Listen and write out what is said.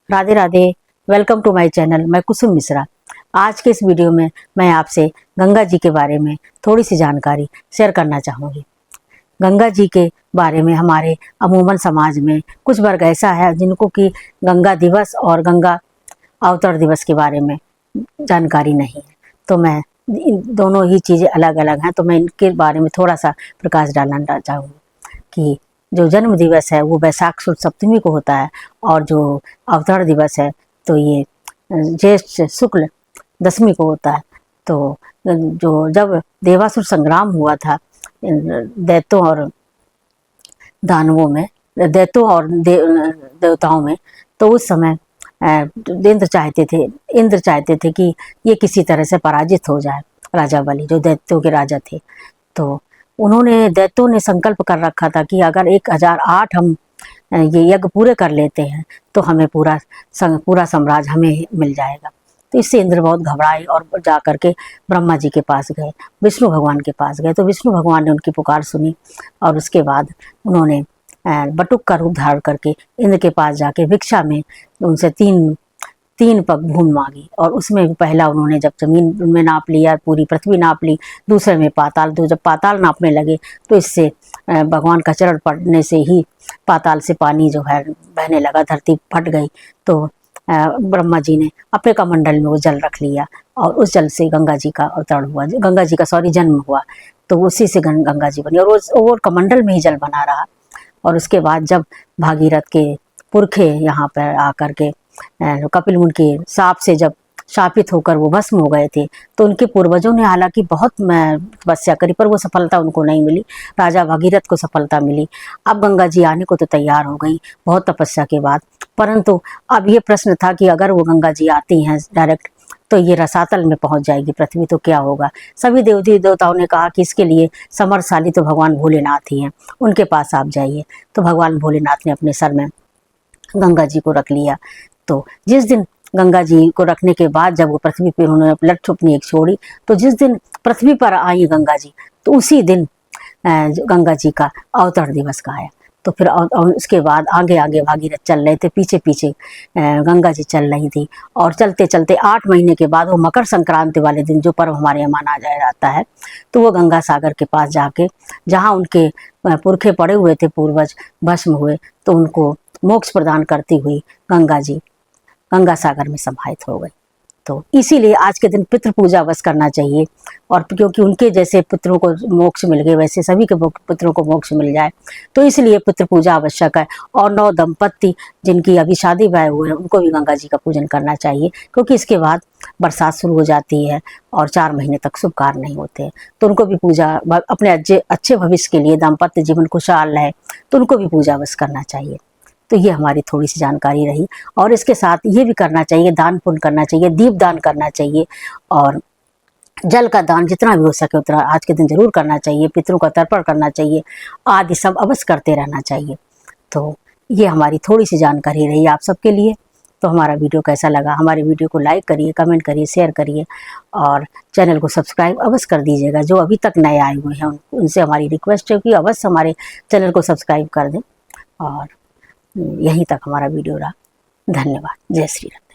Radhe Radhe. Welcome to my channel. मैं कुसुम मिश्रा। आज के इस वीडियो में मैं आपसे गंगा जी के बारे में थोड़ी सी जानकारी शेयर करना चाहूँगी। गंगा जी के बारे में हमारे अमूमन समाज में कुछ वर्ग ऐसा है जिनको कि गंगा दिवस और गंगा अवतरण दिवस के बारे में जानकारी नहीं है। तो मैं इन दोनों ही चीज़ें अलग अलग हैं, तो मैं इनके बारे में थोड़ा सा प्रकाश डालना चाहूँगी कि जो जन्म दिवस है वो वैशाख शुक्ल सप्तमी को होता है, और जो अवतरण दिवस है तो ये ज्येष्ठ शुक्ल दशमी को होता है। तो जो जब देवासुर संग्राम हुआ था दैत्यों और दानवों में, दैत्यों और देवताओं में, तो उस समय इंद्र चाहते थे कि ये किसी तरह से पराजित हो जाए, राजा बलि जो दैत्यों के राजा थे। तो दैत्यों ने संकल्प कर रखा था कि अगर 1008 हम ये यज्ञ पूरे कर लेते हैं तो हमें पूरा साम्राज्य हमें मिल जाएगा। तो इससे इंद्र बहुत घबराए और जा करके ब्रह्मा जी के पास गए, विष्णु भगवान के पास गए। तो विष्णु भगवान ने उनकी पुकार सुनी और उसके बाद उन्होंने बटुक का रूप धारण करके इंद्र के पास जाके भिक्षा में उनसे तीन पग भूमि मांगी, और उसमें पहला उन्होंने जब जमीन में नाप लिया, पूरी पृथ्वी नाप ली, दूसरे में पाताल। तो जब पाताल नापने लगे तो इससे भगवान का चरण पड़ने से ही पाताल से पानी जो है बहने लगा, धरती फट गई। तो ब्रह्मा जी ने अपने कमंडल में वो जल रख लिया और उस जल से गंगा जी का अवतरण हुआ, गंगा जी का जन्म हुआ। तो उसी से गंगा जी बनी और वो कमंडल में ही जल बना रहा। और उसके बाद जब भागीरथ के पुरखे यहाँ पर आकर के कपिल मुनि के साप से जब शापित होकर वो भस्म हो गए थे, तो उनके पूर्वजों ने हालांकि बहुत तपस्या करी पर वो सफलता उनको नहीं मिली। राजा भागीरथ को सफलता मिली। अब गंगा जी आने को तो तैयार हो गई बहुत तपस्या के बाद, परंतु अब ये प्रश्न था कि अगर वो गंगा जी आती हैं डायरेक्ट तो ये रसातल में पहुंच जाएगी पृथ्वी, तो क्या होगा। सभी देवताओं ने कहा कि इसके लिए समर्थशाली तो भगवान भोलेनाथ ही हैं, उनके पास आप जाइए। तो भगवान भोलेनाथ ने अपने सर में गंगा जी को रख लिया। तो जिस दिन गंगा जी को रखने के बाद जब वो पृथ्वी पर उन्होंने लट छुपनी एक छोड़ी, तो जिस दिन पृथ्वी पर आई गंगा जी तो उसी दिन गंगा जी का अवतरण दिवस का आया। तो फिर उसके बाद आगे आगे भागीरथ चल रहे थे, पीछे पीछे गंगा जी चल रही थी। और चलते चलते 8 महीने के बाद वो मकर संक्रांति वाले दिन जो पर्व हमारे यहाँ माना जाता है, तो वो गंगा सागर के पास जाके जहाँ उनके पुरखे पड़े हुए थे, पूर्वज भस्म हुए, तो उनको मोक्ष प्रदान करती हुई गंगा जी गंगा सागर में समाहित हो गई। तो इसीलिए आज के दिन पितृ पूजा अवश्य करना चाहिए, और क्योंकि उनके जैसे पुत्रों को मोक्ष मिल गए वैसे सभी के पुत्रों को मोक्ष मिल जाए, तो इसलिए पितृ पूजा आवश्यक है। और 9 दंपत्ति जिनकी अभी शादी ब्याह हुए हैं उनको भी गंगा जी का पूजन करना चाहिए, क्योंकि इसके बाद बरसात शुरू हो जाती है और 4 महीने तक शुभ कार्य नहीं होते हैं। तो उनको भी पूजा, अपने अच्छे भविष्य के लिए, दाम्पत्य जीवन खुशहाल रहे, तो उनको भी पूजा अवश्य करना चाहिए। तो ये हमारी थोड़ी सी जानकारी रही। और इसके साथ ये भी करना चाहिए, दान पुण्य करना चाहिए, दीप दान करना चाहिए, और जल का दान जितना भी हो सके उतना आज के दिन जरूर करना चाहिए, पितरों का तर्पण करना चाहिए, आदि सब अवश्य करते रहना चाहिए। तो ये हमारी थोड़ी सी जानकारी रही आप सबके लिए। तो हमारा वीडियो कैसा लगा, हमारे वीडियो को लाइक करिए, कमेंट करिए, शेयर करिए, और चैनल को सब्सक्राइब अवश्य कर दीजिएगा। जो अभी तक नए आए हुए हैं उनसे हमारी रिक्वेस्ट है कि अवश्य हमारे चैनल को सब्सक्राइब कर दें। और यहीं तक हमारा वीडियो रहा। धन्यवाद। जय श्री राम।